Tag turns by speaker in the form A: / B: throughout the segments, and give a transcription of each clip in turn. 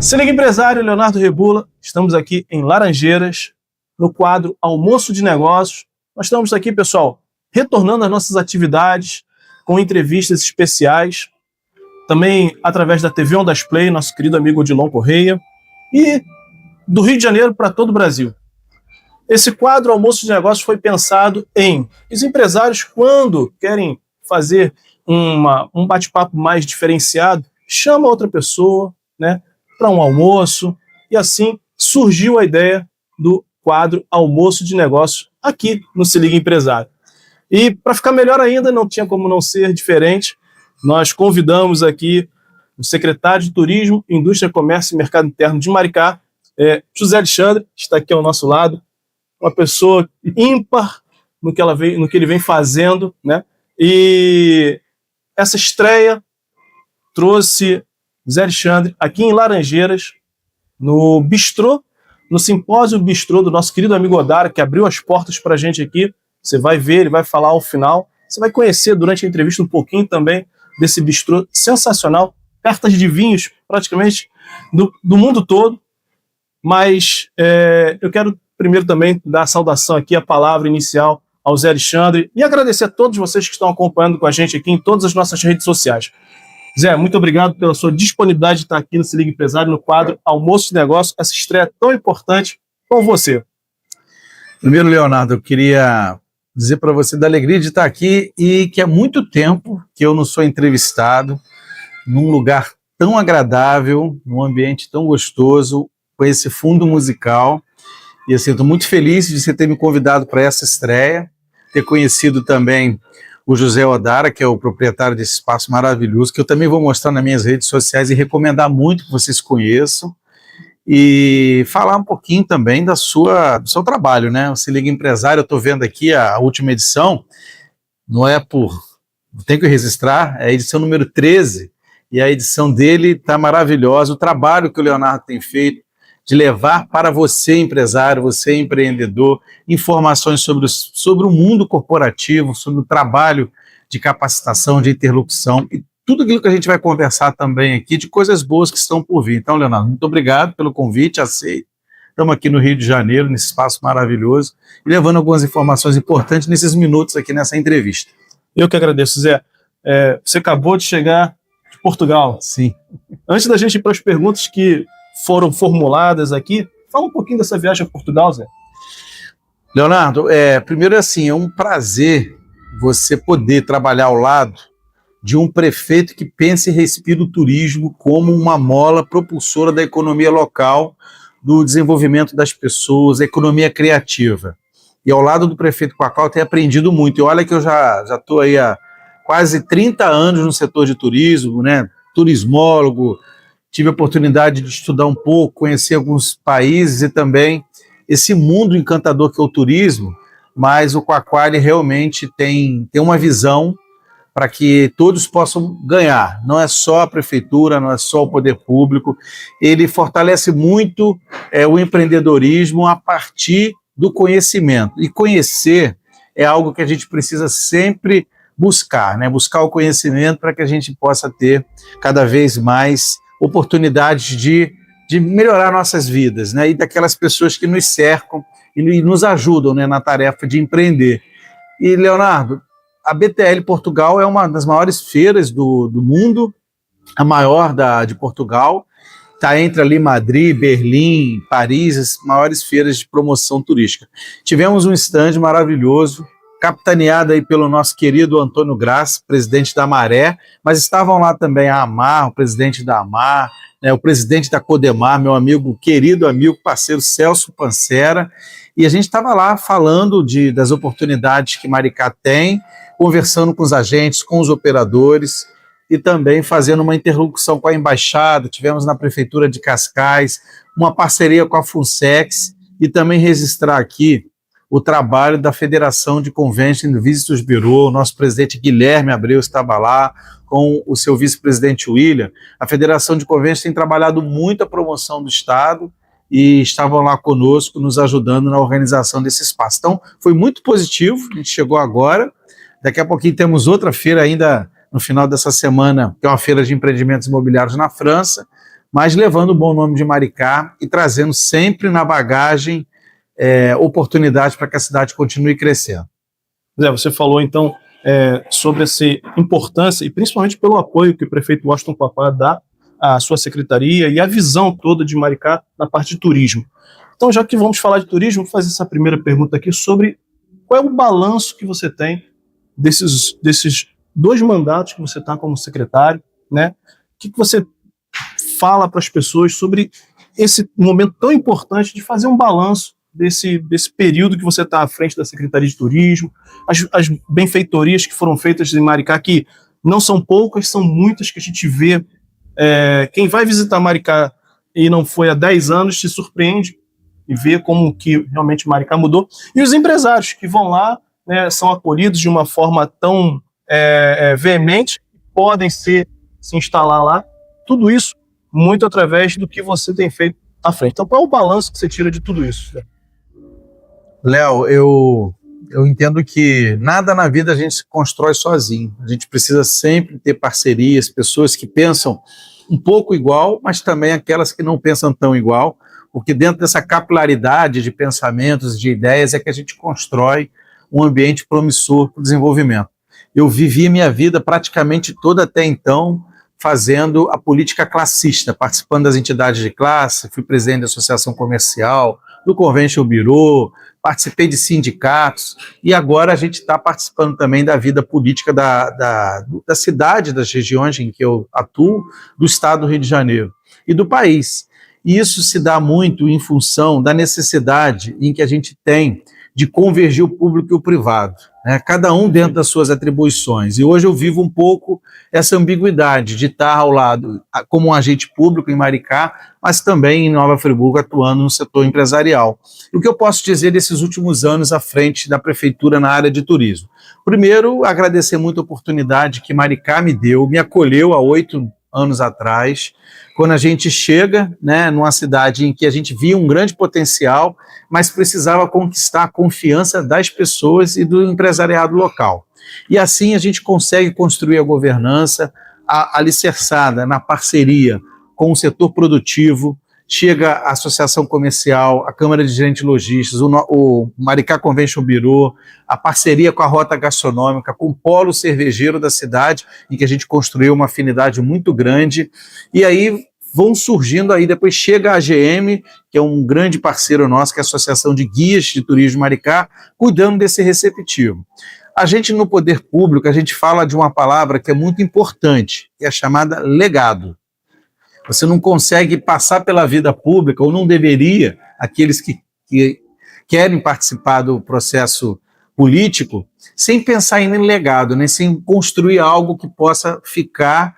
A: Se liga, empresário, Leonardo Rebula. Estamos aqui em Laranjeiras, no quadro Almoço de Negócios. Nós estamos aqui, pessoal, retornando às nossas atividades com entrevistas especiais, também através da TV Ondas Play, nosso querido amigo Odilon Correia, e do Rio de Janeiro para todo o Brasil. Esse quadro Almoço de Negócios foi pensado em os empresários, quando querem fazer um bate-papo mais diferenciado, chama outra pessoa, né, para um almoço, e assim surgiu a ideia do quadro Almoço de Negócios aqui no Se Liga Empresário. E para ficar melhor ainda, não tinha como não ser diferente, nós convidamos aqui o secretário de Turismo, Indústria, Comércio e Mercado Interno de Maricá, José Alexandre, que está aqui ao nosso lado, uma pessoa ímpar no que ele vem fazendo, né? E essa estreia trouxe Zé Alexandre aqui em Laranjeiras, no bistrô, no simpósio bistrô do nosso querido amigo Odara, que abriu as portas para a gente aqui. Você vai ver, ele vai falar ao final. Você vai conhecer durante a entrevista um pouquinho também desse bistrô sensacional, cartas de vinhos praticamente do mundo todo. Mas eu quero primeiro também dar a saudação aqui, a palavra inicial ao Zé Alexandre, e agradecer a todos vocês que estão acompanhando com a gente aqui em todas as nossas redes sociais. Zé, muito obrigado pela sua disponibilidade de estar aqui no Se Liga Empresário, no quadro Almoço de Negócio, essa estreia tão importante com você.
B: Primeiro, Leonardo, eu queria dizer para você da alegria de estar aqui e que há muito tempo que eu não sou entrevistado num lugar tão agradável, num ambiente tão gostoso, com esse fundo musical. E assim, estou muito feliz de você ter me convidado para essa estreia, ter conhecido também o José Odara, que é o proprietário desse espaço maravilhoso, que eu também vou mostrar nas minhas redes sociais e recomendar muito que vocês conheçam, e falar um pouquinho também do seu trabalho, né? O Se Liga Empresário, eu estou vendo aqui a última edição, tem que registrar, é a edição número 13, e a edição dele está maravilhosa, o trabalho que o Leonardo tem feito, de levar para você, empresário, você empreendedor, informações sobre o mundo corporativo, sobre o trabalho de capacitação, de interlocução, e tudo aquilo que a gente vai conversar também aqui, de coisas boas que estão por vir. Então, Leonardo, muito obrigado pelo convite, aceito. Estamos aqui no Rio de Janeiro, nesse espaço maravilhoso, e levando algumas informações importantes nesses minutos aqui nessa entrevista.
A: Eu que agradeço, Zé. Você acabou de chegar de Portugal.
B: Sim.
A: Antes da gente ir para as perguntas que foram formuladas aqui, fala um pouquinho dessa viagem a Portugal, Zé.
B: Leonardo, primeiro assim, é um prazer você poder trabalhar ao lado de um prefeito que pensa e respira o turismo como uma mola propulsora da economia local, do desenvolvimento das pessoas, da economia criativa. E ao lado do prefeito com a qual eu tenho aprendido muito. E olha que eu já estou aí há quase 30 anos no setor de turismo, né? Turismólogo, tive a oportunidade de estudar um pouco, conhecer alguns países e também esse mundo encantador que é o turismo, mas o Quaquá ele realmente tem uma visão para que todos possam ganhar. Não é só a prefeitura, não é só o poder público, ele fortalece muito o empreendedorismo a partir do conhecimento. E conhecer é algo que a gente precisa sempre buscar, né? Buscar o conhecimento para que a gente possa ter cada vez mais oportunidades de melhorar nossas vidas, né? E daquelas pessoas que nos cercam e nos ajudam, né, na tarefa de empreender. E, Leonardo, a BTL Portugal é uma das maiores feiras do mundo, a maior de Portugal, está entre ali Madrid, Berlim, Paris, as maiores feiras de promoção turística. Tivemos um stand maravilhoso, capitaneado aí pelo nosso querido Antônio Graça, presidente da Maré, mas estavam lá também a Amar, o presidente da Amar, né, o presidente da Codemar, meu amigo, querido amigo, parceiro Celso Pancera, e a gente estava lá falando das oportunidades que Maricá tem, conversando com os agentes, com os operadores, e também fazendo uma interlocução com a Embaixada. Tivemos na Prefeitura de Cascais, uma parceria com a Funsex, e também registrar aqui o trabalho da Federação de Convention Visitors Bureau. O nosso presidente Guilherme Abreu estava lá, com o seu vice-presidente William. A Federação de Convention tem trabalhado muito a promoção do Estado e estavam lá conosco, nos ajudando na organização desse espaço. Então, foi muito positivo, a gente chegou agora. Daqui a pouquinho temos outra feira ainda no final dessa semana, que é uma feira de empreendimentos imobiliários na França, mas levando o bom nome de Maricá e trazendo sempre na bagagem oportunidades para que a cidade continue crescendo.
A: Zé, você falou então sobre essa importância e principalmente pelo apoio que o prefeito Washington Papá dá à sua secretaria e a visão toda de Maricá na parte de turismo. Então, já que vamos falar de turismo, vou fazer essa primeira pergunta aqui sobre qual é o balanço que você tem desses 2 mandatos que você está como secretário, né? O que você fala para as pessoas sobre esse momento tão importante de fazer um balanço desse período que você está à frente da Secretaria de Turismo, as benfeitorias que foram feitas em Maricá, que não são poucas, são muitas que a gente vê. Quem vai visitar Maricá e não foi há 10 anos se surpreende e vê como que realmente Maricá mudou. E os empresários que vão lá, né, são acolhidos de uma forma tão veemente, podem se instalar lá. Tudo isso muito através do que você tem feito à frente. Então, qual é o balanço que você tira de tudo isso?
B: Léo, eu entendo que nada na vida a gente se constrói sozinho. A gente precisa sempre ter parcerias, pessoas que pensam um pouco igual, mas também aquelas que não pensam tão igual, porque dentro dessa capilaridade de pensamentos, de ideias, é que a gente constrói um ambiente promissor para o desenvolvimento. Eu vivi minha vida praticamente toda até então fazendo a política classista, participando das entidades de classe, fui presidente da associação comercial, do Convention Bureau, participei de sindicatos, e agora a gente está participando também da vida política da cidade, das regiões em que eu atuo, do estado do Rio de Janeiro e do país. E isso se dá muito em função da necessidade em que a gente tem de convergir o público e o privado, né? Cada um dentro das suas atribuições. E hoje eu vivo um pouco essa ambiguidade de estar ao lado como um agente público em Maricá, mas também em Nova Friburgo atuando no setor empresarial. E o que eu posso dizer desses últimos anos à frente da prefeitura na área de turismo? Primeiro, agradecer muito a oportunidade que Maricá me acolheu há 8 anos atrás, quando a gente chega, né, numa cidade em que a gente via um grande potencial, mas precisava conquistar a confiança das pessoas e do empresariado local. E assim a gente consegue construir a governança alicerçada na parceria com o setor produtivo. Chega a Associação Comercial, a Câmara de Gerentes Logísticos, o Maricá Convention Bureau, a parceria com a Rota Gastronômica, com o polo cervejeiro da cidade, em que a gente construiu uma afinidade muito grande, e aí vão surgindo aí, depois chega a AGM, que é um grande parceiro nosso, que é a Associação de Guias de Turismo Maricá, cuidando desse receptivo. A gente no poder público, a gente fala de uma palavra que é muito importante, que é a chamada legado. Você não consegue passar pela vida pública, ou não deveria, aqueles que querem participar do processo político, sem pensar em legado, né? Sem construir algo que possa ficar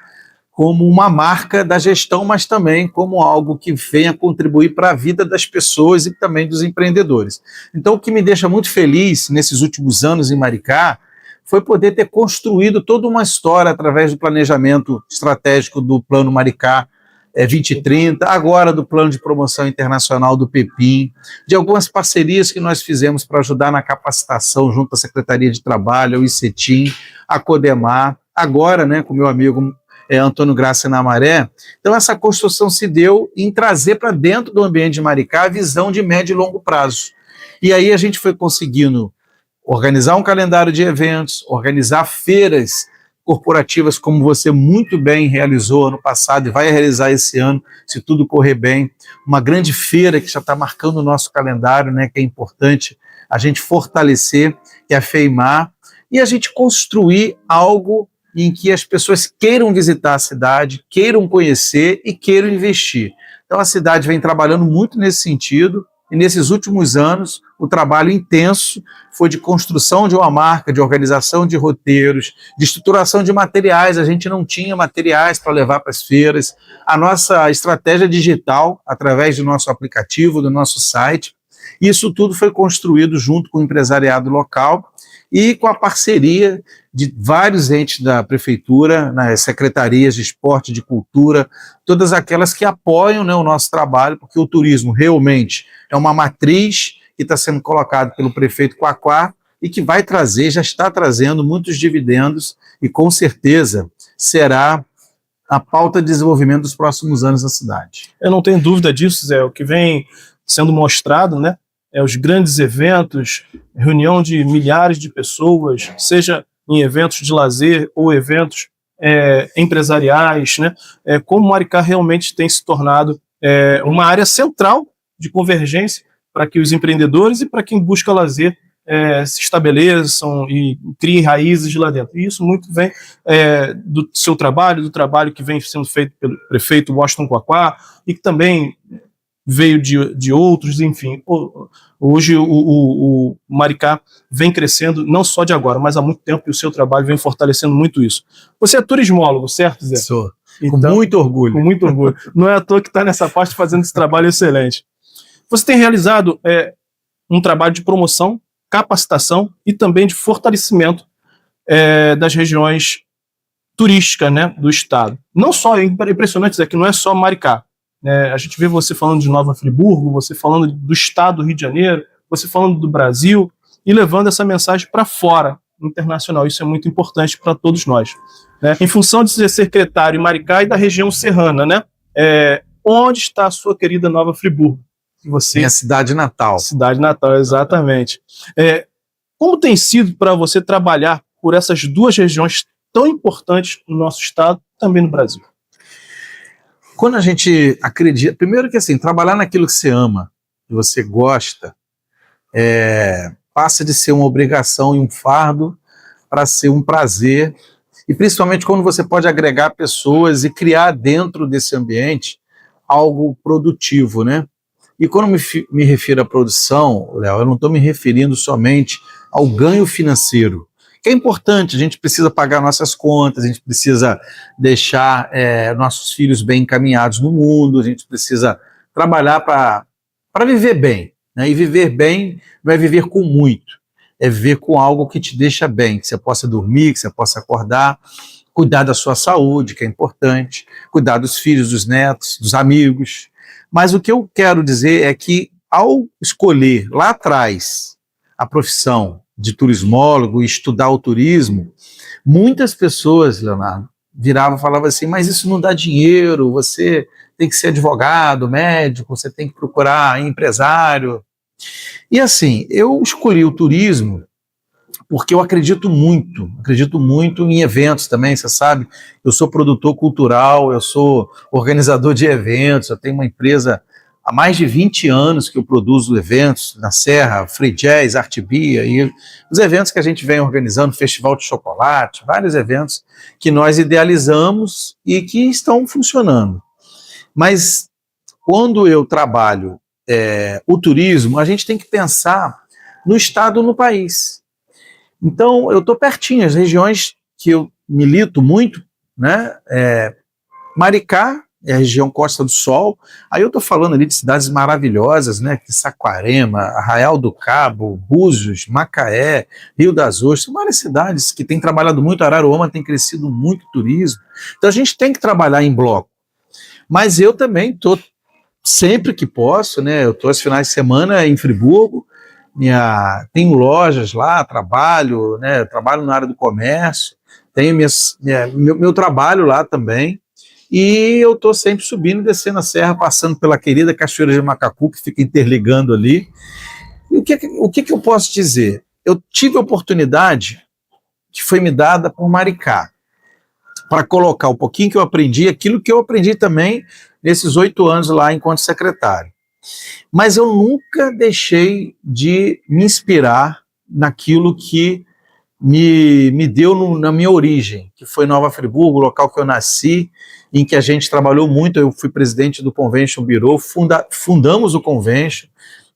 B: como uma marca da gestão, mas também como algo que venha contribuir para a vida das pessoas e também dos empreendedores. Então, o que me deixa muito feliz nesses últimos anos em Maricá foi poder ter construído toda uma história através do planejamento estratégico do Plano Maricá 2030, agora do Plano de Promoção Internacional do PEPIM, de algumas parcerias que nós fizemos para ajudar na capacitação junto à Secretaria de Trabalho, ao ICETIM, a CODEMAR, agora, né, com meu amigo Antônio Graça na Maré. Então essa construção se deu em trazer para dentro do ambiente de Maricá a visão de médio e longo prazo. E aí a gente foi conseguindo organizar um calendário de eventos, organizar feiras corporativas, como você muito bem realizou ano passado e vai realizar esse ano, se tudo correr bem, uma grande feira que já está marcando o nosso calendário, né, que é importante a gente fortalecer, que é a FEIMAR, e a gente construir algo em que as pessoas queiram visitar a cidade, queiram conhecer e queiram investir. Então a cidade vem trabalhando muito nesse sentido, e nesses últimos anos o trabalho intenso foi de construção de uma marca, de organização de roteiros, de estruturação de materiais. A gente não tinha materiais para levar para as feiras. A nossa estratégia digital, através do nosso aplicativo, do nosso site, isso tudo foi construído junto com o empresariado local e com a parceria de vários entes da prefeitura, nas secretarias de esporte, de cultura, todas aquelas que apoiam, né, o nosso trabalho, porque o turismo realmente é uma matriz que está sendo colocado pelo prefeito Quaquá e que vai trazer, já está trazendo muitos dividendos e com certeza será a pauta de desenvolvimento dos próximos anos na cidade.
A: Eu não tenho dúvida disso, Zé. O que vem sendo mostrado, né, é os grandes eventos, reunião de milhares de pessoas, seja em eventos de lazer ou eventos empresariais, né, como Maricá realmente tem se tornado uma área central de convergência para que os empreendedores e para quem busca lazer se estabeleçam e criem raízes lá dentro. E isso muito vem do seu trabalho, do trabalho que vem sendo feito pelo prefeito Washington Quaquá e que também veio de outros, enfim. Hoje o Maricá vem crescendo, não só de agora, mas há muito tempo, e o seu trabalho vem fortalecendo muito isso. Você é turismólogo, certo, Zé?
B: Sou.
A: Então,
B: com muito orgulho.
A: Com muito orgulho. Não é à toa que está nessa parte fazendo esse trabalho excelente. Você tem realizado um trabalho de promoção, capacitação e também de fortalecimento das regiões turísticas, né, do estado. Não só, é impressionante, Zé, que não é só Maricá. A gente vê você falando de Nova Friburgo, você falando do estado do Rio de Janeiro, você falando do Brasil e levando essa mensagem para fora, internacional. Isso é muito importante para todos nós. Né? Em função de ser secretário em Maricá e da região serrana, né? Onde está a sua querida Nova Friburgo?
B: Minha cidade natal.
A: Cidade natal, exatamente. Como tem sido para você trabalhar por essas duas regiões tão importantes no nosso estado, também no Brasil?
B: Quando a gente acredita, primeiro que assim, trabalhar naquilo que você ama, que você gosta, passa de ser uma obrigação e um fardo para ser um prazer, e principalmente quando você pode agregar pessoas e criar dentro desse ambiente algo produtivo, né? E quando me refiro à produção, Léo, eu não estou me referindo somente ao ganho financeiro, que é importante, a gente precisa pagar nossas contas, a gente precisa deixar nossos filhos bem encaminhados no mundo, a gente precisa trabalhar para viver bem, né? E viver bem não é viver com muito, é viver com algo que te deixa bem, que você possa dormir, que você possa acordar, cuidar da sua saúde, que é importante, cuidar dos filhos, dos netos, dos amigos. Mas o que eu quero dizer é que, ao escolher lá atrás a profissão de turismólogo e estudar o turismo, muitas pessoas, Leonardo, viravam e falavam assim, mas isso não dá dinheiro, você tem que ser advogado, médico, você tem que procurar empresário. E assim, eu escolhi o turismo porque eu acredito muito em eventos também, você sabe, eu sou produtor cultural, eu sou organizador de eventos, eu tenho uma empresa há mais de 20 anos que eu produzo eventos na Serra, Free Jazz, Artbia, e os eventos que a gente vem organizando, Festival de Chocolate, vários eventos que nós idealizamos e que estão funcionando. Mas quando eu trabalho o turismo, a gente tem que pensar no estado, no país. Então, eu estou pertinho, as regiões que eu milito muito, né? Maricá é a região Costa do Sol, aí eu estou falando ali de cidades maravilhosas, né? Saquarema, Arraial do Cabo, Búzios, Macaé, Rio das Ostras, são várias cidades que têm trabalhado muito, Araruama tem crescido muito o turismo, então a gente tem que trabalhar em bloco. Mas eu também estou, sempre que posso, né? Eu estou aos finais de semana em Friburgo, tenho lojas lá, trabalho na área do comércio, tenho meu trabalho lá também, e eu estou sempre subindo e descendo a serra, passando pela querida Cachoeira de Macacu, que fica interligando ali. E o que eu posso dizer? Eu tive a oportunidade que foi me dada por Maricá, para colocar um pouquinho que eu aprendi, aquilo que eu aprendi também nesses 8 anos lá enquanto secretário. Mas eu nunca deixei de me inspirar naquilo que me deu na minha origem, que foi Nova Friburgo, o local que eu nasci, em que a gente trabalhou muito. Eu fui presidente do Convention Bureau, fundamos o Convention,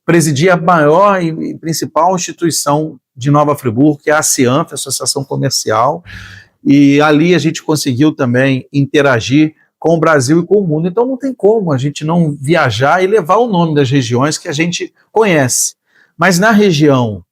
B: presidi a maior e principal instituição de Nova Friburgo, que é a ACIANF, Associação Comercial, e ali a gente conseguiu também interagir com o Brasil e com o mundo. Então não tem como a gente não viajar e levar o nome das regiões que a gente conhece. Mas na região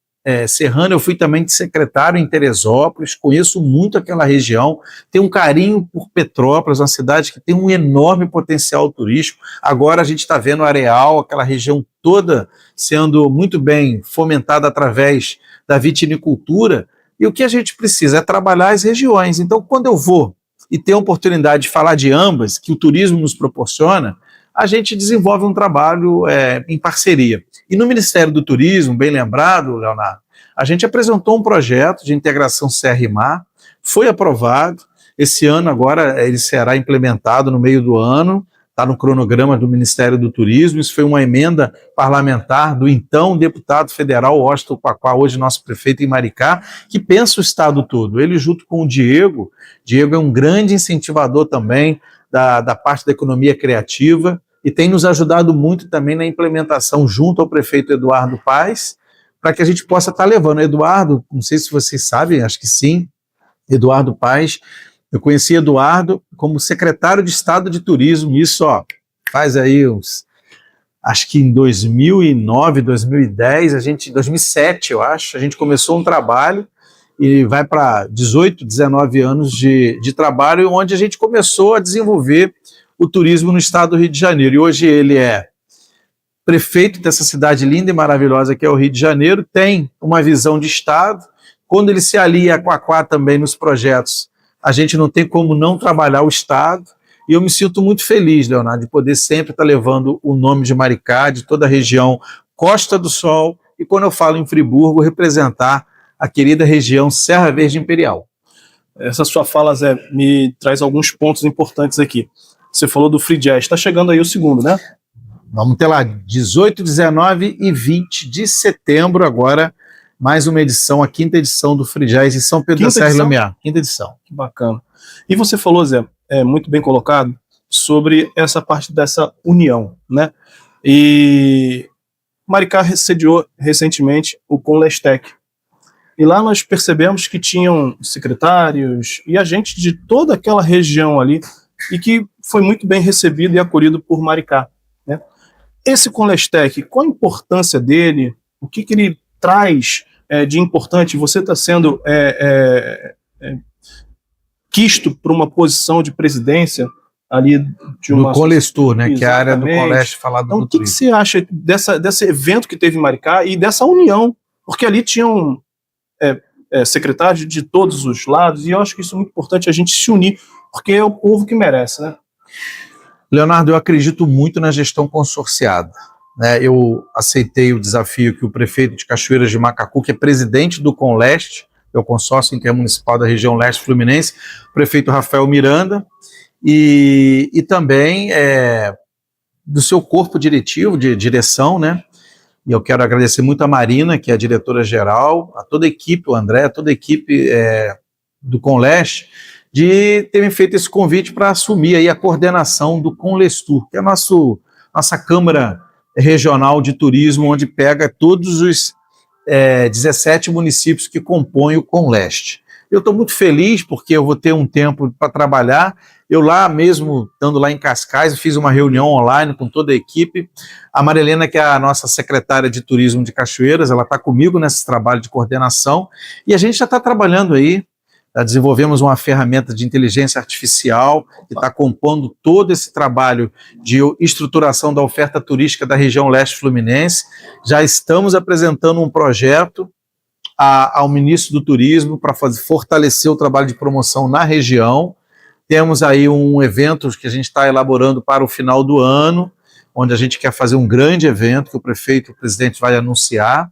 B: serrana, eu fui também de secretário em Teresópolis, conheço muito aquela região, tenho um carinho por Petrópolis, uma cidade que tem um enorme potencial turístico. Agora a gente está vendo Areal, aquela região toda sendo muito bem fomentada através da vitinicultura, e o que a gente precisa é trabalhar as regiões. Então, quando eu vou e ter a oportunidade de falar de ambas, que o turismo nos proporciona, a gente desenvolve um trabalho em parceria. E no Ministério do Turismo, bem lembrado, Leonardo, a gente apresentou um projeto de integração Serra e Mar, foi aprovado, esse ano agora ele será implementado no meio do ano, está no cronograma do Ministério do Turismo. Isso foi uma emenda parlamentar do então deputado federal Washington Quaquá, hoje nosso prefeito em Maricá, que pensa o estado todo. Ele junto com o Diego é um grande incentivador também da parte da economia criativa e tem nos ajudado muito também na implementação junto ao prefeito Eduardo Paes, para que a gente possa estar levando. Eduardo, não sei se vocês sabem, acho que sim, Eduardo Paes. Eu conheci Eduardo como secretário de Estado de Turismo, isso faz aí acho que em 2009, 2010, 2007 eu acho, a gente começou um trabalho e vai para 18, 19 anos de trabalho, onde a gente começou a desenvolver o turismo no estado do Rio de Janeiro. E hoje ele é prefeito dessa cidade linda e maravilhosa que é o Rio de Janeiro, tem uma visão de estado. Quando ele se alia a Quaquá também nos projetos, a gente não tem como não trabalhar o estado, e eu me sinto muito feliz, Leonardo, de poder sempre estar levando o nome de Maricá, de toda a região Costa do Sol, e quando eu falo em Friburgo, representar a querida região Serra Verde Imperial.
A: Essa sua fala, Zé, me traz alguns pontos importantes aqui. Você falou do Free Jazz, está chegando aí o segundo, né?
B: Vamos ter lá 18, 19 e 20 de setembro agora, mais uma edição, a quinta edição do Free Jazz em São Pedro da Serra e Lumiar. Quinta edição.
A: Que bacana. E você falou, Zé, muito bem colocado, sobre essa parte dessa união, né? E Maricá sediou recentemente o Conlestec. E lá nós percebemos que tinham secretários e agentes de toda aquela região ali, e que foi muito bem recebido e acolhido por Maricá, né? Esse Conlestec, qual a importância dele? O que ele traz de importante? Você está sendo quisto para uma posição de presidência ali de uma...
B: No Conlestur, né? Que é a área do Coleste falado
A: então,
B: do
A: turismo. O que você acha desse evento que teve em Maricá e dessa união? Porque ali tinham secretários de todos os lados, e eu acho que isso é muito importante, a gente se unir, porque é o povo que merece, né?
B: Leonardo, eu acredito muito na gestão consorciada. Eu aceitei o desafio que o prefeito de Cachoeiras de Macacu, que é presidente do Conleste, é o consórcio intermunicipal da região leste fluminense, o prefeito Rafael Miranda, e também do seu corpo diretivo, de direção, né? E eu quero agradecer muito a Marina, que é a diretora-geral, a toda a equipe, o André, a toda a equipe do Conleste, de terem feito esse convite para assumir aí a coordenação do Conlestur, que é a nossa Câmara Regional de Turismo, onde pega todos os 17 municípios que compõem o Conleste. Eu estou muito feliz porque eu vou ter um tempo para trabalhar. Eu lá mesmo, estando lá em Cascais, fiz uma reunião online com toda a equipe. A Marilena, que é a nossa secretária de Turismo de Cachoeiras, ela está comigo nesse trabalho de coordenação, e a gente já está trabalhando aí. Desenvolvemos uma ferramenta de inteligência artificial que está compondo todo esse trabalho de estruturação da oferta turística da região leste fluminense. Já estamos apresentando um projeto ao ministro do Turismo para fortalecer o trabalho de promoção na região. Temos aí um evento que a gente está elaborando para o final do ano, onde a gente quer fazer um grande evento que o prefeito e o presidente vai anunciar.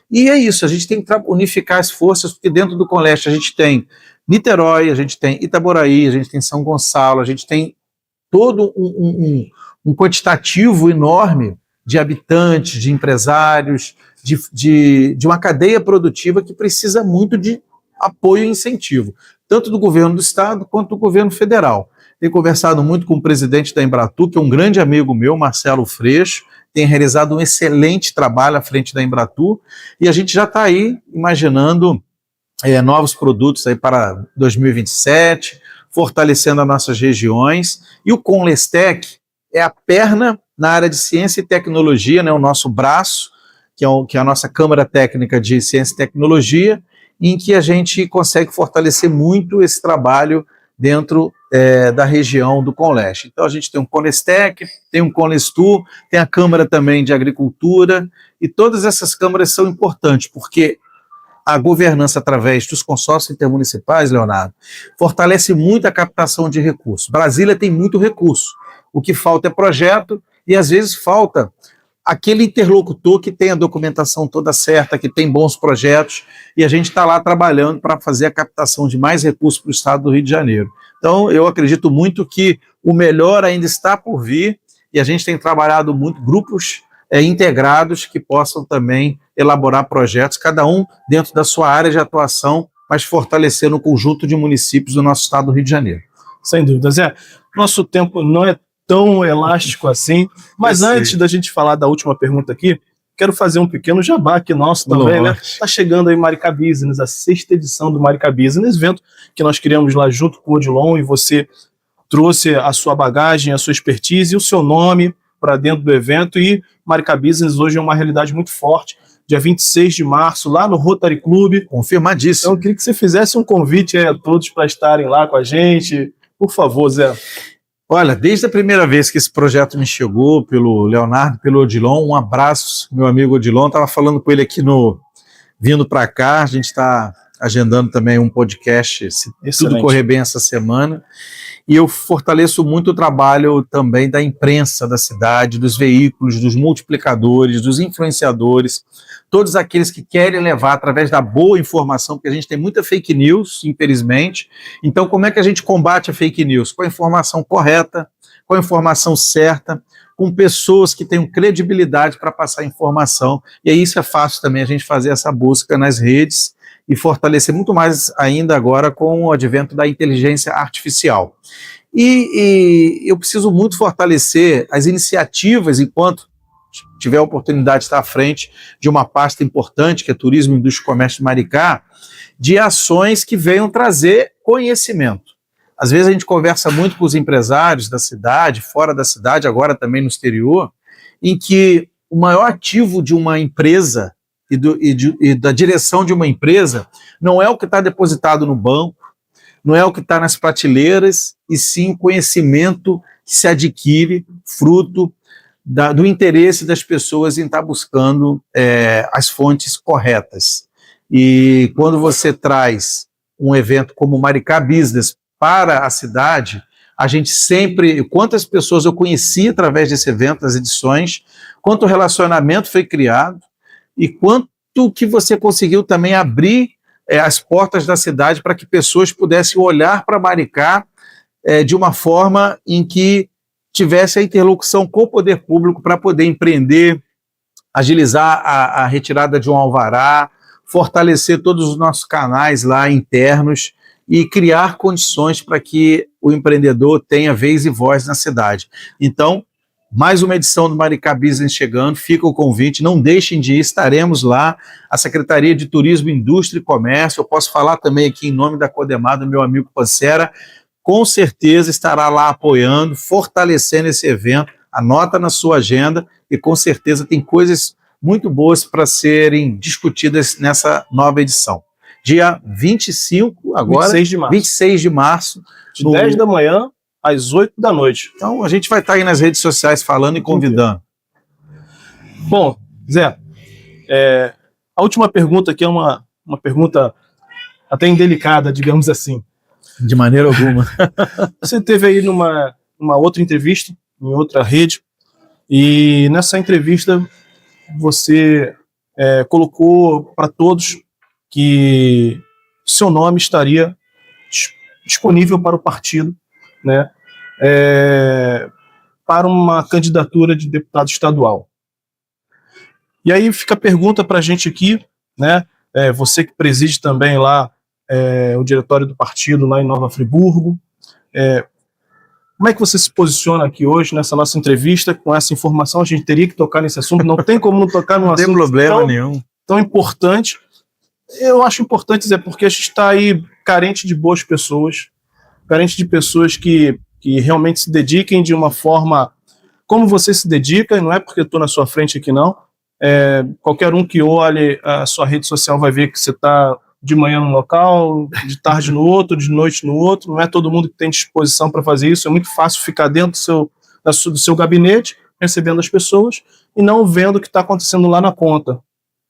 B: E é isso, a gente tem que unificar as forças, porque dentro do Conleste a gente tem Niterói, a gente tem Itaboraí, a gente tem São Gonçalo, a gente tem todo um quantitativo enorme de habitantes, de empresários, de uma cadeia produtiva que precisa muito de apoio e incentivo, tanto do governo do estado quanto do governo federal. Tenho conversado muito com o presidente da Embratur, que é um grande amigo meu, Marcelo Freixo, tem realizado um excelente trabalho à frente da Embratur, e a gente já está aí imaginando novos produtos aí para 2027, fortalecendo as nossas regiões, e o Conlestec é a perna na área de ciência e tecnologia, né, o nosso braço, que é a nossa Câmara Técnica de Ciência e Tecnologia, em que a gente consegue fortalecer muito esse trabalho dentro da região do Conleste. Então a gente tem um Conlestec, tem um Conlestur, tem a Câmara também de Agricultura, e todas essas câmaras são importantes, porque a governança através dos consórcios intermunicipais, Leonardo, fortalece muito a captação de recursos. Brasília tem muito recurso. O que falta é projeto e, às vezes, falta aquele interlocutor que tem a documentação toda certa, que tem bons projetos, e a gente está lá trabalhando para fazer a captação de mais recursos para o estado do Rio de Janeiro. Então, eu acredito muito que o melhor ainda está por vir, e a gente tem trabalhado muito, grupos integrados que possam também elaborar projetos, cada um dentro da sua área de atuação, mas fortalecendo o conjunto de municípios do nosso estado do Rio de Janeiro.
A: Sem dúvida, Zé. Nosso tempo não é tão elástico assim, mas antes da gente falar da última pergunta aqui, quero fazer um pequeno jabá aqui nosso também, né? Está chegando aí Maricá Business, a 6ª edição do Maricá Business, evento que nós criamos lá junto com o Odilon, e você trouxe a sua bagagem, a sua expertise e o seu nome para dentro do evento, e Maricá Business hoje é uma realidade muito forte. Dia 26 de março, lá no Rotary Club.
B: Confirmadíssimo.
A: Então eu queria que você fizesse um convite aí a todos para estarem lá com a gente. Por favor, Zé.
B: Olha, desde a primeira vez que esse projeto me chegou, pelo Leonardo, pelo Odilon, um abraço, meu amigo Odilon, estava falando com ele aqui vindo para cá, a gente está agendando também um podcast, se tudo correr bem essa semana, e eu fortaleço muito o trabalho também da imprensa da cidade, dos veículos, dos multiplicadores, dos influenciadores, todos aqueles que querem levar através da boa informação, porque a gente tem muita fake news, infelizmente. Então, como é que a gente combate a fake news? Com a informação correta, com a informação certa, com pessoas que tenham credibilidade para passar informação. E aí isso é fácil também a gente fazer essa busca nas redes e fortalecer muito mais ainda agora com o advento da inteligência artificial. E eu preciso muito fortalecer as iniciativas, enquanto tiver a oportunidade de estar à frente de uma pasta importante, que é Turismo, Indústria e Comércio de Maricá, de ações que venham trazer conhecimento. Às vezes a gente conversa muito com os empresários da cidade, fora da cidade, agora também no exterior, em que o maior ativo de uma empresa e da direção de uma empresa não é o que está depositado no banco, não é o que está nas prateleiras, e sim o conhecimento que se adquire fruto do interesse das pessoas em estar buscando as fontes corretas. E quando você traz um evento como o Maricá Business para a cidade, a gente sempre, quantas pessoas eu conheci através desse evento, das edições, quanto relacionamento foi criado, e quanto que você conseguiu também abrir as portas da cidade para que pessoas pudessem olhar para Maricá de uma forma em que tivesse a interlocução com o poder público para poder empreender, agilizar a retirada de um alvará, fortalecer todos os nossos canais lá internos e criar condições para que o empreendedor tenha vez e voz na cidade. Então, mais uma edição do Maricá Business chegando, fica o convite, não deixem de ir, estaremos lá, a Secretaria de Turismo, Indústria e Comércio, eu posso falar também aqui em nome da Codemar, do meu amigo Pancera, com certeza estará lá apoiando, fortalecendo esse evento, anota na sua agenda, e com certeza tem coisas muito boas para serem discutidas nessa nova edição. Dia 25, agora, 26 de março.
A: De 10 da manhã às 8 da noite.
B: Então a gente vai estar aí nas redes sociais falando e convidando.
A: Bom, Zé, a última pergunta aqui é uma pergunta até indelicada, digamos assim.
B: De maneira alguma.
A: Você teve aí numa outra entrevista, em outra rede, e nessa entrevista você colocou para todos que seu nome estaria disponível para o partido, né, para uma candidatura de deputado estadual. E aí fica a pergunta para a gente aqui, né, você que preside também lá o diretório do partido lá em Nova Friburgo, como é que você se posiciona aqui hoje nessa nossa entrevista com essa informação? A gente teria que tocar nesse assunto, não tem como não tocar num assunto
B: problema nenhum.
A: Tão importante. Eu acho importante, Zé, porque a gente está aí carente de boas pessoas, carente de pessoas que realmente se dediquem de uma forma como você se dedica, e não é porque eu estou na sua frente aqui não, qualquer um que olhe a sua rede social vai ver que você está de manhã num local, de tarde no outro, de noite no outro, não é todo mundo que tem disposição para fazer isso, é muito fácil ficar dentro do seu gabinete, recebendo as pessoas, e não vendo o que está acontecendo lá na ponta.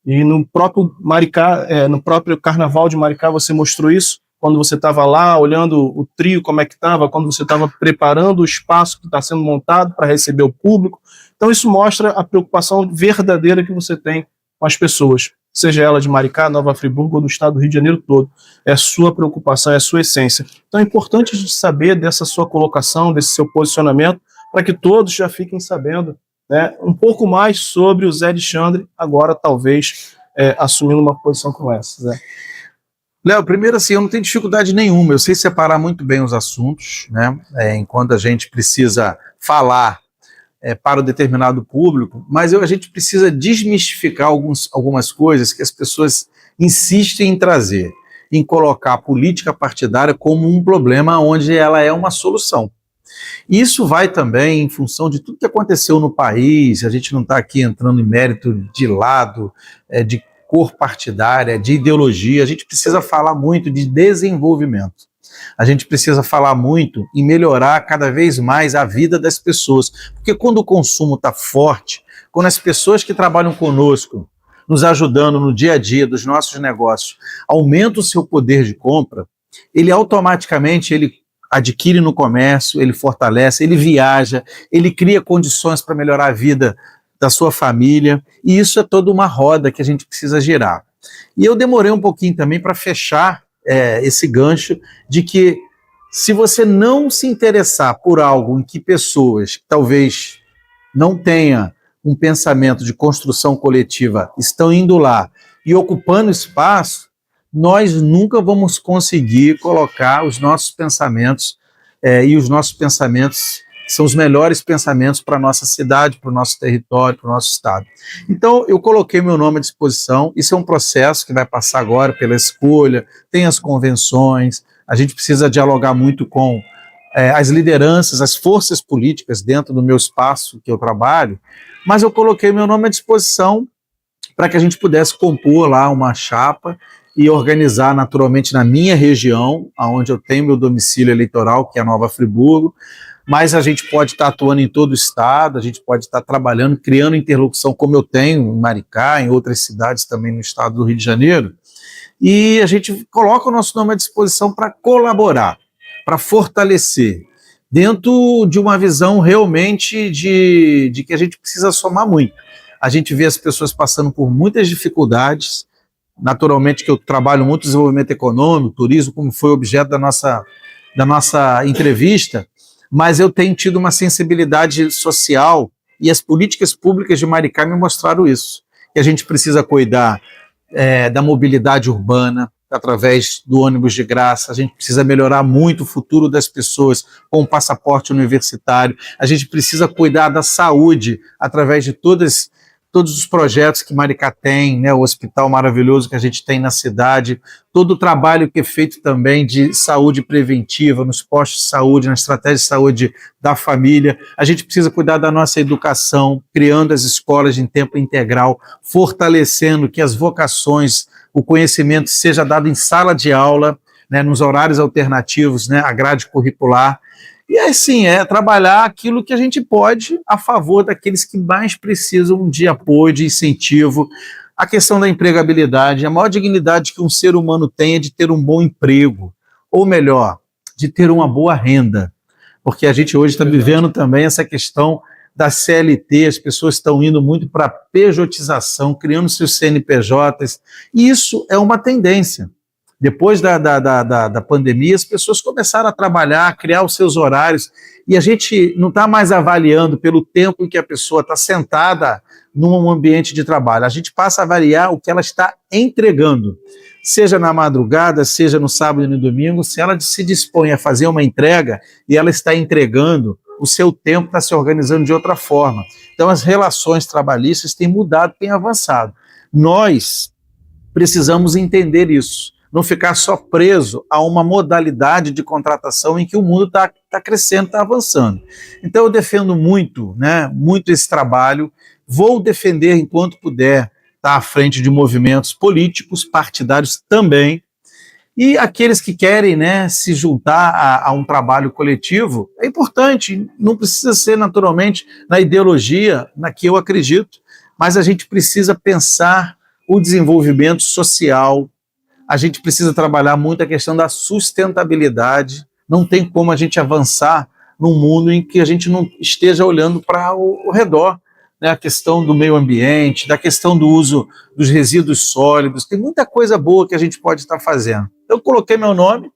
A: E no próprio Maricá, no próprio Carnaval de Maricá, você mostrou isso, quando você estava lá olhando o trio, como é que estava, quando você estava preparando o espaço que está sendo montado para receber o público. Então isso mostra a preocupação verdadeira que você tem com as pessoas, seja ela de Maricá, Nova Friburgo ou do estado do Rio de Janeiro todo. É a sua preocupação, é a sua essência. Então é importante saber dessa sua colocação, desse seu posicionamento, para que todos já fiquem sabendo, né, um pouco mais sobre o Zé Alexandre, agora talvez assumindo uma posição como essa, Zé.
B: Léo, primeiro assim, eu não tenho dificuldade nenhuma, eu sei separar muito bem os assuntos, né, enquanto a gente precisa falar para um determinado público, mas a gente precisa desmistificar algumas coisas que as pessoas insistem em trazer, em colocar a política partidária como um problema onde ela é uma solução. Isso vai também em função de tudo que aconteceu no país, a gente não está aqui entrando em mérito de lado, de cor partidária, de ideologia, a gente precisa falar muito de desenvolvimento. A gente precisa falar muito em melhorar cada vez mais a vida das pessoas, porque quando o consumo está forte, quando as pessoas que trabalham conosco, nos ajudando no dia a dia dos nossos negócios, aumentam o seu poder de compra, ele automaticamente adquire no comércio, ele fortalece, ele viaja, ele cria condições para melhorar a vida da sua família, e isso é toda uma roda que a gente precisa girar. E eu demorei um pouquinho também para fechar esse gancho de que se você não se interessar por algo em que pessoas que talvez não tenham um pensamento de construção coletiva estão indo lá e ocupando espaço, nós nunca vamos conseguir colocar os nossos pensamentos, e os nossos pensamentos são os melhores pensamentos para a nossa cidade, para o nosso território, para o nosso estado. Então, eu coloquei meu nome à disposição, isso é um processo que vai passar agora pela escolha, tem as convenções, a gente precisa dialogar muito com as lideranças, as forças políticas dentro do meu espaço que eu trabalho, mas eu coloquei meu nome à disposição para que a gente pudesse compor lá uma chapa e organizar naturalmente na minha região, onde eu tenho meu domicílio eleitoral, que é Nova Friburgo, mas a gente pode estar atuando em todo o estado, a gente pode estar trabalhando, criando interlocução como eu tenho em Maricá, em outras cidades também no estado do Rio de Janeiro, e a gente coloca o nosso nome à disposição para colaborar, para fortalecer, dentro de uma visão realmente de que a gente precisa somar muito. A gente vê as pessoas passando por muitas dificuldades, naturalmente que eu trabalho muito desenvolvimento econômico, turismo, como foi objeto da nossa entrevista, mas eu tenho tido uma sensibilidade social e as políticas públicas de Maricá me mostraram isso, que a gente precisa cuidar da mobilidade urbana através do ônibus de graça, a gente precisa melhorar muito o futuro das pessoas com o passaporte universitário, a gente precisa cuidar da saúde através de todos os projetos que Maricá tem, né, o hospital maravilhoso que a gente tem na cidade, todo o trabalho que é feito também de saúde preventiva, nos postos de saúde, na estratégia de saúde da família. A gente precisa cuidar da nossa educação, criando as escolas em tempo integral, fortalecendo que as vocações, o conhecimento seja dado em sala de aula, né, nos horários alternativos, né, a grade curricular. E assim, trabalhar aquilo que a gente pode a favor daqueles que mais precisam de apoio, de incentivo. A questão da empregabilidade, a maior dignidade que um ser humano tem é de ter um bom emprego, ou melhor, de ter uma boa renda, porque a gente hoje está vivendo também essa questão da CLT, as pessoas estão indo muito para a pejotização, criando seus CNPJs, e isso é uma tendência. Depois da pandemia, as pessoas começaram a trabalhar, a criar os seus horários, e a gente não está mais avaliando pelo tempo em que a pessoa está sentada num ambiente de trabalho. A gente passa a avaliar o que ela está entregando, seja na madrugada, seja no sábado e no domingo, se ela se dispõe a fazer uma entrega e ela está entregando, o seu tempo está se organizando de outra forma. Então as relações trabalhistas têm mudado, têm avançado. Nós precisamos entender isso. Não ficar só preso a uma modalidade de contratação em que o mundo está crescendo, está avançando. Então eu defendo muito, né, muito esse trabalho, vou defender enquanto puder estar à frente de movimentos políticos, partidários também, e aqueles que querem, né, se juntar a um trabalho coletivo, é importante, não precisa ser naturalmente na ideologia, na que eu acredito, mas a gente precisa pensar o desenvolvimento social. A gente precisa trabalhar muito a questão da sustentabilidade. Não tem como a gente avançar num mundo em que a gente não esteja olhando para o redor, né? A questão do meio ambiente, da questão do uso dos resíduos sólidos. Tem muita coisa boa que a gente pode estar fazendo. Eu coloquei meu nome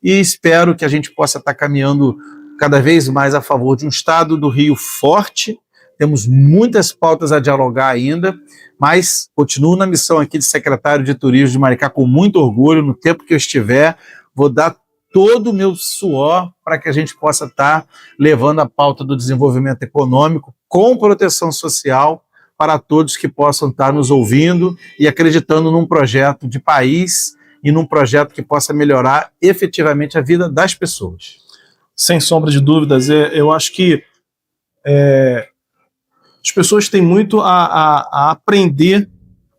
B: e espero que a gente possa estar caminhando cada vez mais a favor de um estado do Rio forte. Temos muitas pautas a dialogar ainda, mas continuo na missão aqui de secretário de Turismo de Maricá com muito orgulho. No tempo que eu estiver, vou dar todo o meu suor para que a gente possa estar levando a pauta do desenvolvimento econômico com proteção social para todos que possam estar nos ouvindo e acreditando num projeto de país e num projeto que possa melhorar efetivamente a vida das pessoas.
A: Sem sombra de dúvidas, eu acho que as pessoas têm muito a aprender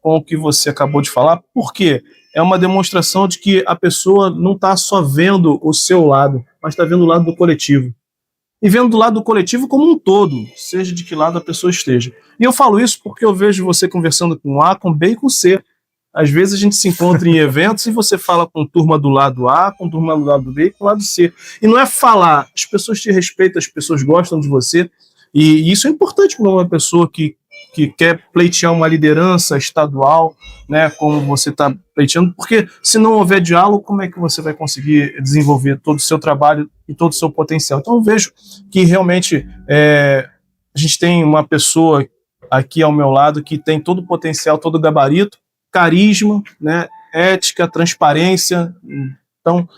A: com o que você acabou de falar, porque é uma demonstração de que a pessoa não está só vendo o seu lado, mas está vendo o lado do coletivo. E vendo do lado do coletivo como um todo, seja de que lado a pessoa esteja. E eu falo isso porque eu vejo você conversando com A, com B e com C. Às vezes a gente se encontra em eventos e você fala com turma do lado A, com turma do lado B e com o lado C. E não é falar, as pessoas te respeitam, as pessoas gostam de você, e isso é importante para uma pessoa que quer pleitear uma liderança estadual, né, como você está pleiteando, porque se não houver diálogo, como é que você vai conseguir desenvolver todo o seu trabalho e todo o seu potencial? Então eu vejo que realmente a gente tem uma pessoa aqui ao meu lado que tem todo o potencial, todo o gabarito, carisma, né, ética, transparência. Então,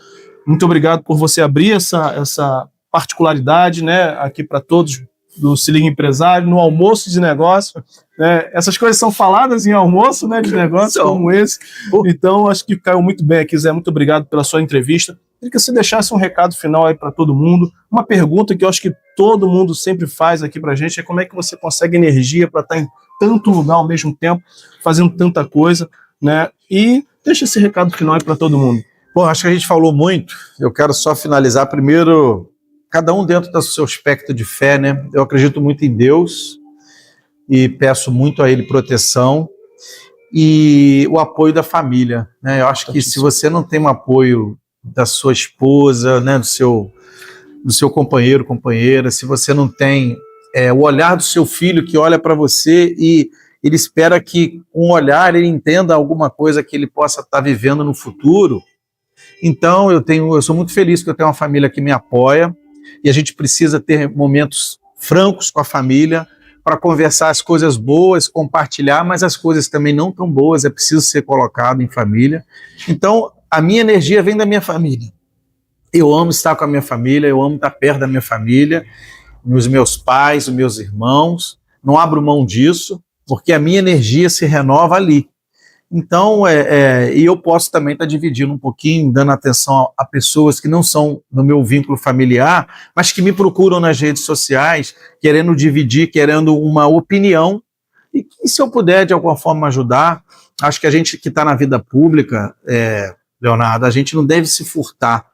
A: muito obrigado por você abrir essa particularidade, né, aqui para todos do Se Liga Empresário, no almoço de negócio, né? Essas coisas são faladas em almoço, né, de negócio como esse. Então, acho que caiu muito bem aqui, Zé. Muito obrigado pela sua entrevista. Queria que você deixasse um recado final aí para todo mundo. Uma pergunta que eu acho que todo mundo sempre faz aqui para a gente é como é que você consegue energia para estar em tanto lugar ao mesmo tempo, fazendo tanta coisa, né? E deixa esse recado final aí para todo mundo.
B: Bom, acho que a gente falou muito. Eu quero só finalizar primeiro, cada um dentro do seu aspecto de fé, né? Eu acredito muito em Deus e peço muito a Ele proteção e o apoio da família, né? Eu acho que se você não tem um apoio da sua esposa, né, do seu companheiro, companheira, se você não tem o olhar do seu filho que olha para você e ele espera que com um olhar ele entenda alguma coisa que ele possa estar vivendo no futuro. Então eu sou muito feliz que eu tenho uma família que me apoia e a gente precisa ter momentos francos com a família para conversar as coisas boas, compartilhar, mas as coisas também não tão boas, é preciso ser colocado em família. Então a minha energia vem da minha família. Eu amo estar com a minha família, eu amo estar perto da minha família, os meus pais, os meus irmãos, não abro mão disso, porque a minha energia se renova ali. Então, e eu posso também estar dividindo um pouquinho, dando atenção a pessoas que não são no meu vínculo familiar, mas que me procuram nas redes sociais, querendo dividir, querendo uma opinião, e se eu puder de alguma forma ajudar, acho que a gente que está na vida pública, Leonardo, a gente não deve se furtar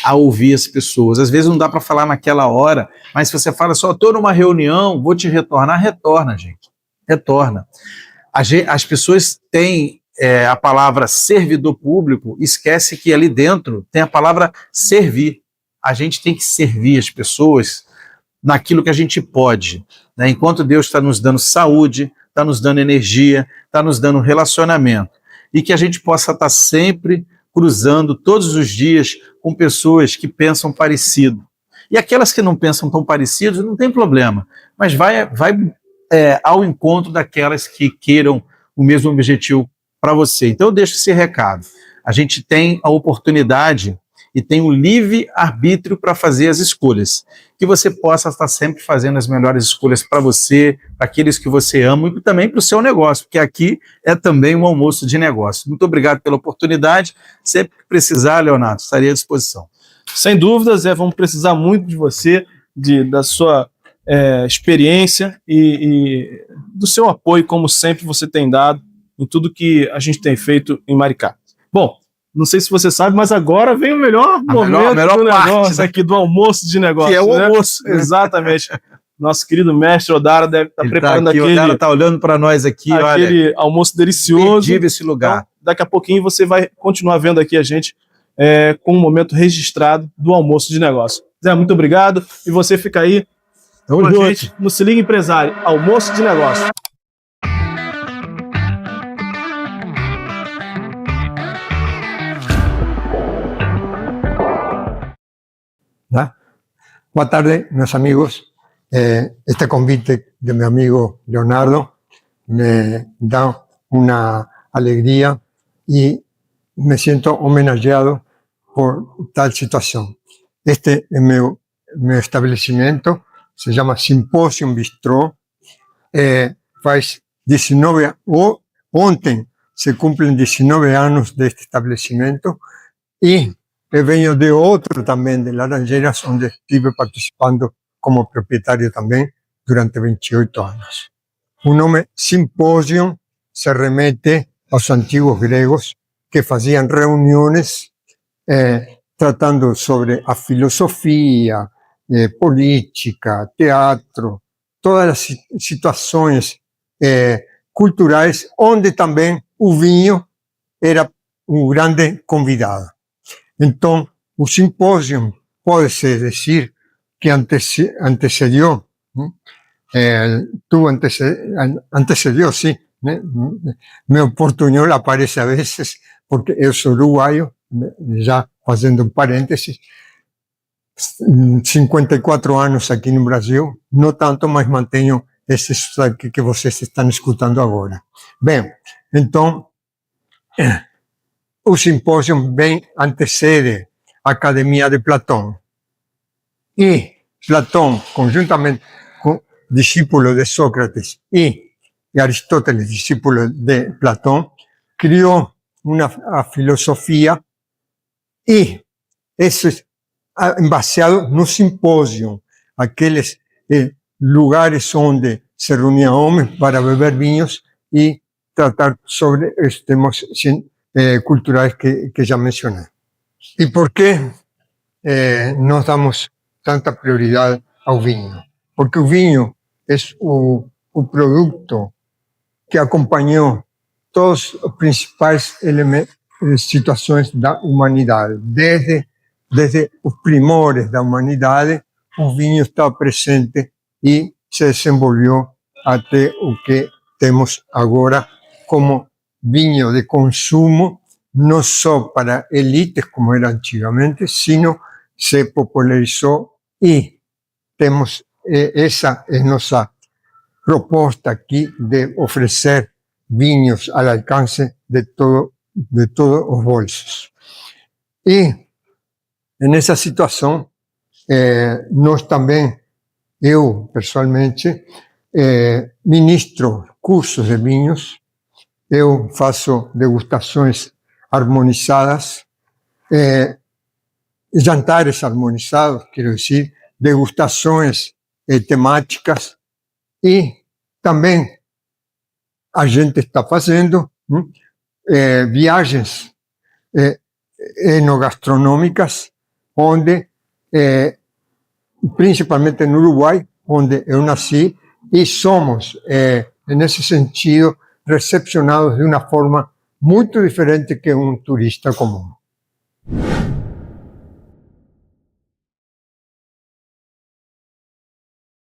B: a ouvir as pessoas. Às vezes não dá para falar naquela hora, mas se você fala só, estou numa reunião, vou te retornar, retorna, gente. Retorna. As pessoas têm a palavra servidor público, esquece que ali dentro tem a palavra servir. A gente tem que servir as pessoas naquilo que a gente pode, né? Enquanto Deus está nos dando saúde, está nos dando energia, está nos dando relacionamento. E que a gente possa estar sempre cruzando todos os dias com pessoas que pensam parecido. E aquelas que não pensam tão parecidos, não tem problema, mas vai ao encontro daquelas que queiram o mesmo objetivo para você. Então eu deixo esse recado. A gente tem a oportunidade e tem o livre arbítrio para fazer as escolhas. Que você possa estar sempre fazendo as melhores escolhas para você, para aqueles que você ama e também para o seu negócio, porque aqui é também um almoço de negócio. Muito obrigado pela oportunidade. Sempre que precisar, Leonardo, estarei à disposição.
A: Sem dúvidas, vamos precisar muito de você, da sua experiência e do seu apoio, como sempre você tem dado em tudo que a gente tem feito em Maricá. Bom, não sei se você sabe, mas agora vem o melhor momento do negócio, aqui do almoço de negócio.
B: Que é o almoço.
A: Exatamente. Nosso querido mestre Odara deve estar preparando
B: aqui, o Odara está olhando para nós aqui,
A: aquele almoço delicioso.
B: Imperdível esse lugar.
A: Então, daqui a pouquinho você vai continuar vendo aqui a gente com um momento registrado do almoço de negócio. Zé, muito obrigado. E você fica aí com a gente no Se Liga Empresário, almoço de negócio.
C: Boa tarde, meus amigos. Este convite de mi amigo Leonardo me da una alegría y me siento homenajeado por tal situación. Este es mi establecimiento, se llama Symposium Bistró. Faz 19, ontem se cumplen 19 años de este establecimiento y vengo de otro también, de Laranjeiras, donde estuve participando como propietario también durante 28 años. Un nombre Symposium se remete a los antiguos griegos que hacían reuniones tratando sobre a filosofía, política, teatro, todas las situaciones culturales, donde también el vinho era un grande convidado. Então, o simpósio pode-se dizer que antecedió, antecedió, sí, meu portunhol aparece a veces, porque eu sou uruguaio, já fazendo um parênteses, 54 anos aqui no Brasil, não tanto, mas mantenho esses que vocês estão escutando agora. Bem, então, o simpósio antecede a Academia de Platão. E Platão, conjuntamente com discípulo de Sócrates e Aristóteles, discípulo de Platão, criou a filosofia e isso é baseado no simpósio, aqueles lugares onde se reuniam homens para beber vinhos e tratar sobre os temas culturais que já mencionei. E por que nós damos tanta prioridade ao vinho? Porque o vinho é o produto que acompanhou todas as principais situações da humanidade. Desde os primores da humanidade, o vinho está presente e se desenvolveu até o que temos agora como vinho de consumo, no solo para élites como era antiguamente, sino se popularizó y tenemos esa es nuestra propuesta aquí de ofrecer vinos al alcance de todos los bolsos. Y en esa situación, nos también, yo personalmente, ministro cursos de vinos. Eu faço degustações harmonizadas, jantares harmonizados, quero dizer, degustações temáticas e também a gente está fazendo viagens enogastronômicas, onde, principalmente no Uruguai, onde eu nasci, e somos, nesse sentido, recepcionados de una forma muy diferente que un turista común.